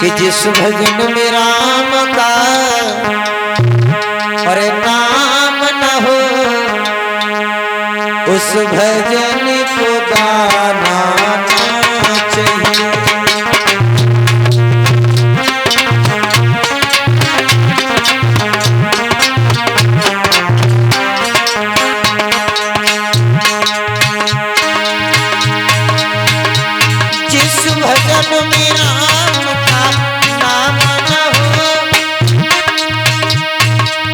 कि जिस भजन में राम का अरे नाम न हो उस भजन को गाना चाहिए। जिस भजन में राम का नाम न हो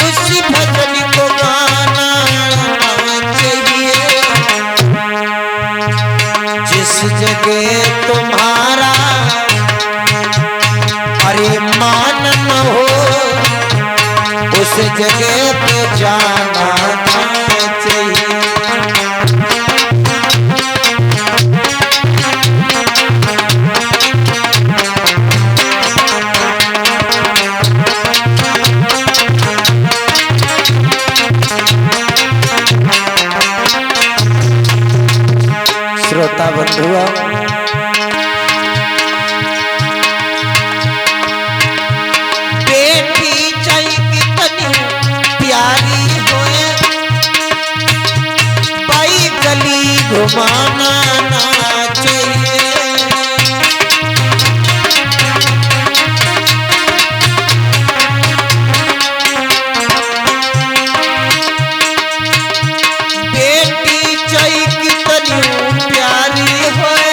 उसी भजन को गाना चाहिए। जिस जगह तुम्हारा अरे मान न हो उस जगह पे जाना चाहिए। श्रोता बंधुआ, बेटी चाहे कितनी प्यारी होए भाई गली घुमाना ना चाहिए। बेटी चाहे कितनी प्यारी होए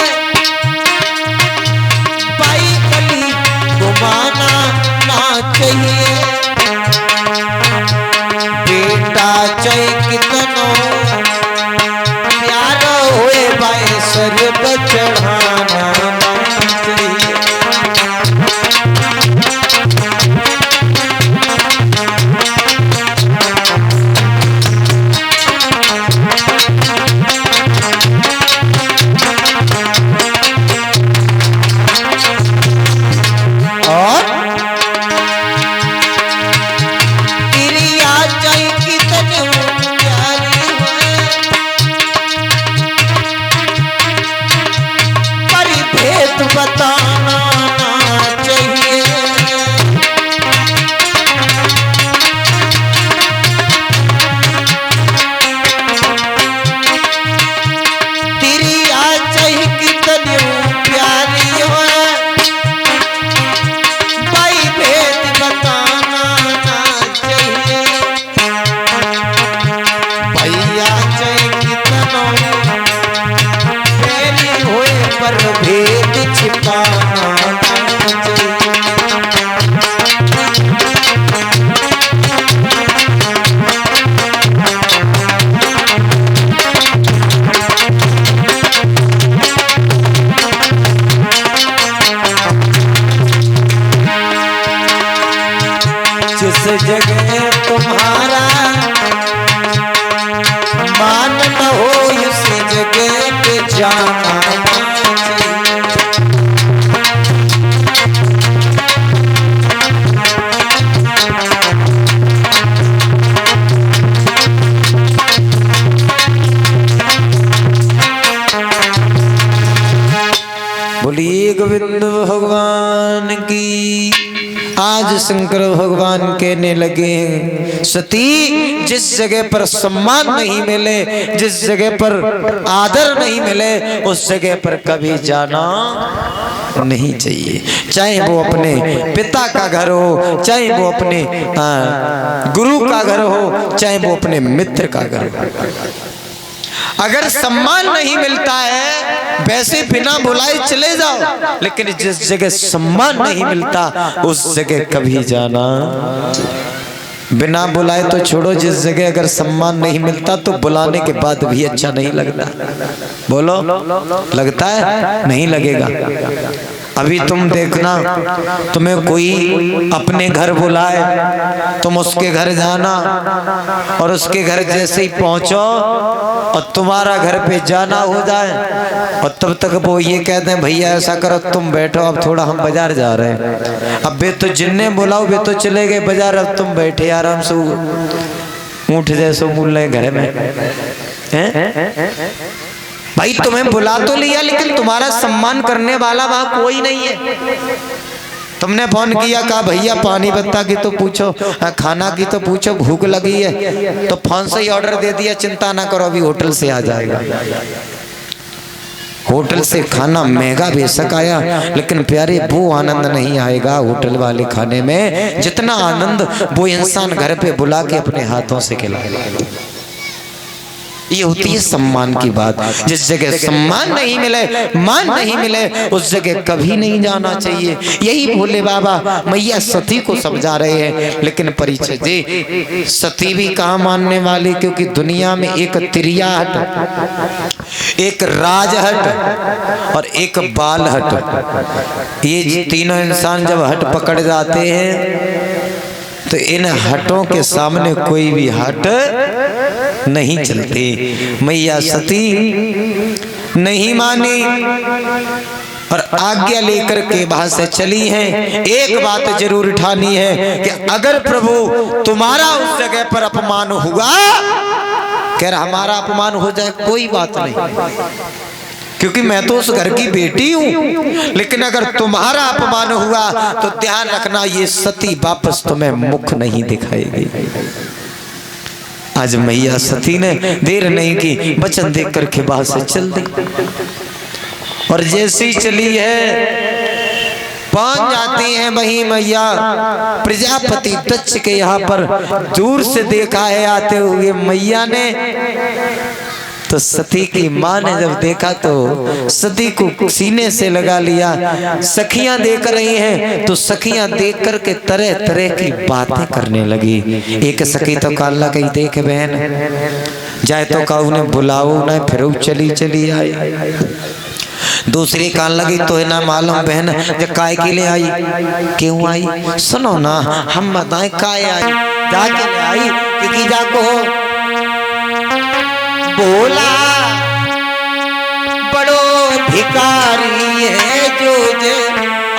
भाई गली घुमाना ना चाहिए। बेटा चाहे कितनो प्यार होए भाई सर पे चढ़ाना ना चाहिए। और प्रिया चाहे कितनी प्यारी होए पर भेद बताना ना चाहिए। प्रिया चाहे कितनी प्यारी होए भाई भेद बताना ना चाहिए। भैया चाहे कितनो प्यारी होए पर भेद छिपाना ना चाहिए। जिस जगह तुम्हारा मान न हो उस जगह पे जाना चाहिए। बोलिए गोविंद भगवान की। आज शंकर भगवान कहने लगे हैं सती जिस जगह पर सम्मान नहीं मिले जिस जगह पर आदर नहीं मिले उस जगह पर कभी जाना नहीं चाहिए। चाहे वो अपने पिता का घर हो चाहे वो अपने गुरु का घर हो चाहे वो अपने मित्र का घर हो। अगर सम्मान नहीं मिलता है वैसे बिना बुलाए चले जाओ लेकिन जिस जगह सम्मान नहीं मिलता उस जगह कभी जाना। बिना बुलाए तो छोड़ो जिस जगह अगर सम्मान नहीं मिलता तो बुलाने के बाद भी अच्छा नहीं लगता। बोलो लगता है? नहीं लगेगा। अभी तुम देखना तुम्हें कोई अपने घर बुलाए तुम उसके घर जाना और उसके घर जैसे ही पहुंचो और तुम्हारा घर पे जाना हो जाए और तब तक वो ये कहते हैं भैया ऐसा करो तुम बैठो अब थोड़ा हम बाजार जा रहे हैं। अब वे तो जिन्ने बुलाओ वे तो चले गए बाजार, अब तुम बैठे आराम से ऊँट जैसे मूल रहे घर में हैं। भाई तुम्हें बुला तो लिया लेकिन तुम्हारा सम्मान करने वाला वहां कोई नहीं है। तुमने फोन किया, कहा भैया पानी बत्ता की तो पूछो, खाना की तो पूछो, भूख लगी है, तो फोन से ही ऑर्डर दे दिया, चिंता ना करो अभी होटल से आ जाएगा। होटल से खाना महंगा बेशक आया, लेकिन प्यारे वो आनंद नहीं आएगा होटल वाले खाने में जितना आनंद वो इंसान घर पे बुला के अपने हाथों से खिलाएगा। ये होती है सम्मान की बात। जिस जगह सम्मान नहीं मिले, मान नहीं मिले, उस जगह कभी नहीं जाना चाहिए। यही भोले बाबा मैया सती को समझा रहे हैं। लेकिन परिचय जी, सती भी कहाँ मानने वाली, क्योंकि दुनिया में एक तिरियाहट, एक राजहट और एक बालहट, ये तीनों इंसान जब हट पकड़ जाते हैं तो इन हटों के सामने कोई भी हट नहीं चलती। मैया सती नहीं मानी और आज्ञा लेकर के वहां से चली हैं। एक बात जरूर ठानी है कि अगर प्रभु तुम्हारा उस जगह पर अपमान हुआ, कह रहा हमारा अपमान हो जाए कोई बात नहीं, क्योंकि मैं तो उस घर की बेटी हूं, लेकिन अगर तुम्हारा अपमान हुआ तो ध्यान रखना ये सती वापस तुम्हें मुख नहीं दिखाएगी। आज मैया सती ने देर नहीं की, वचन देख करके बाहर से चल दी और जैसी चली है पहुंच जाती है वही मैया प्रजापति दक्ष के यहाँ पर। दूर से देखा है आते हुए मैया ने, तो सती की मां ने जब देखा तो सती को सीने से लगा लिया। सखियां देख रही हैं तो सखियां देख करके तरह तरह की बातें करने लगी। एक सखी तो काला कही देख बहन जाए तो का उन्हें बुलाओ ना, फिर चली चली आई। दूसरी कान लगी तो है ना मालूम बहन जब काय के लिए आई, क्यों आई, सुनो ना हम बताएं काय आई, जाके ले आई क्योंकि जाको बोला बड़ो भिखारी है जो जे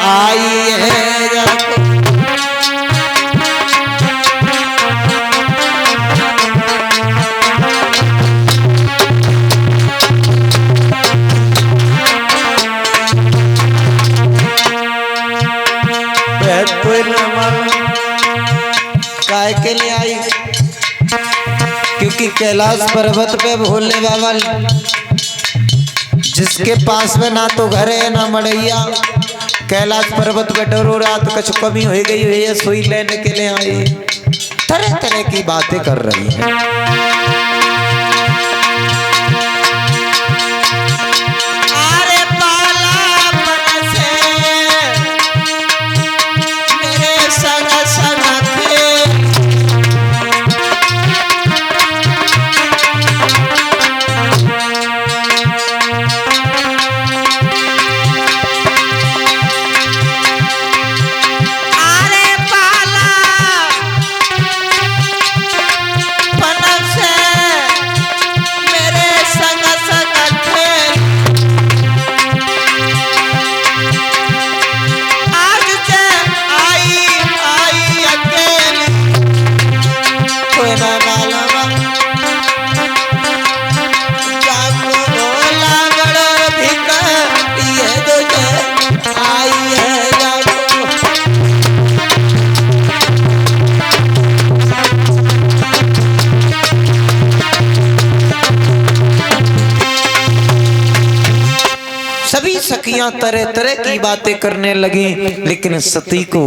आई है। काय के लिए आई, क्योंकि कैलाश पर्वत पे भोले बाबा जिसके पास में ना तो घर है ना मड़ैया, कैलाश पर्वत पे डरो रात कछ कमी हो गई है, सुई लेने के लिए आई। तरह तरह की बातें कर रही है। सखियां तरह तरह की बातें करने लगी, लेकिन सती को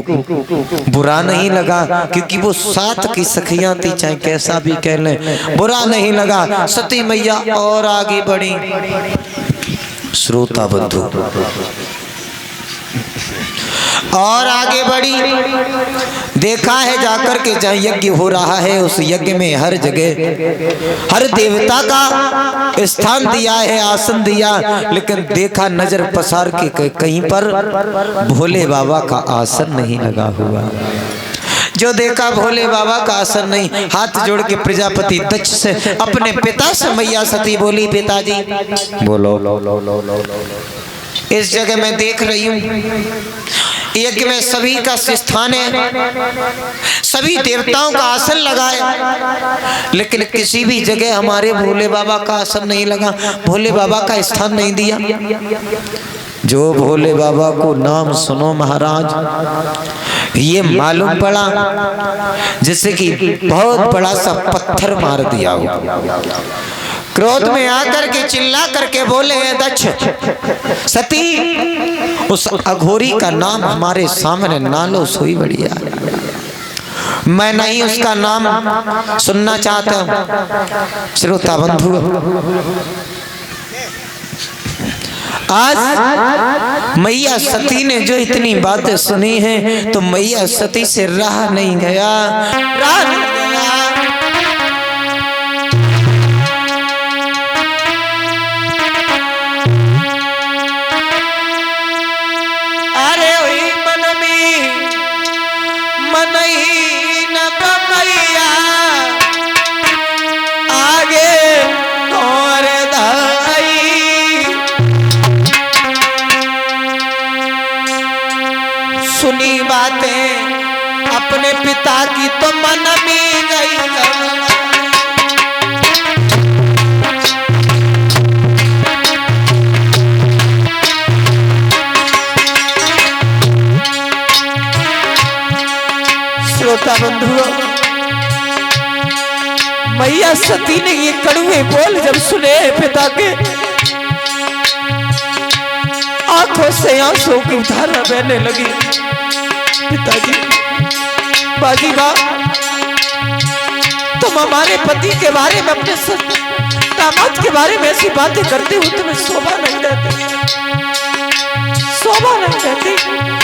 बुरा नहीं लगा, क्योंकि वो साथ की सखियां थी, चाहे कैसा भी कह लें बुरा नहीं लगा। सती मैया और आगे बढ़ी। श्रोता बंधु और आगे बढ़ी, देखा है जाकर के जहाँ यज्ञ हो रहा है उस यज्ञ में हर जगह हर देवता का स्थान दिया है, आसन दिया, लेकिन देखा नजर पसार के कहीं पर भोले बाबा का आसन नहीं लगा हुआ। जो देखा भोले बाबा का आसन नहीं, हाथ जोड़ के प्रजापति दक्ष से अपने पिता से मैया सती बोली, पिताजी बोलो इस जगह मैं देख रही हूँ यज्ञ में सभी का स्थान है, सभी देवताओं का आसन लगा है, लेकिन किसी भी जगह हमारे भोले बाबा का आसन नहीं लगा, भोले बाबा का स्थान नहीं दिया। जो भोले बाबा को नाम सुनो महाराज, ये मालूम पड़ा जैसे कि बहुत बड़ा सा पत्थर मार दिया हो। क्रोध में आकर के चिल्ला करके बोले, दक्ष सती उस अघोरी का नाम हमारे सामने ना लो, सोई बढ़िया, मैं नहीं उसका नाम सुनना चाहता हूं। श्रोता बंधु, आज मैया सती ने जो इतनी बातें सुनी हैं, तो मैया सती से रहा नहीं गया, रहा नहीं गया। अरे वही मन में मन ही न मैया आगे और दाई, सुनी बातें अपने पिता की तो मन में गई। श्रोता बंधुओं, मैया सती ने ये कड़वे बोल जब सुने पिता के, आंखों से आंसू की धारा बहने लगी। पिताजी, बाजी बा, तुम हमारे पति के बारे में, अपने दामाद के बारे में ऐसी बातें करते हो, तुम्हें शोभा नहीं रहती, शोभा नहीं रहती।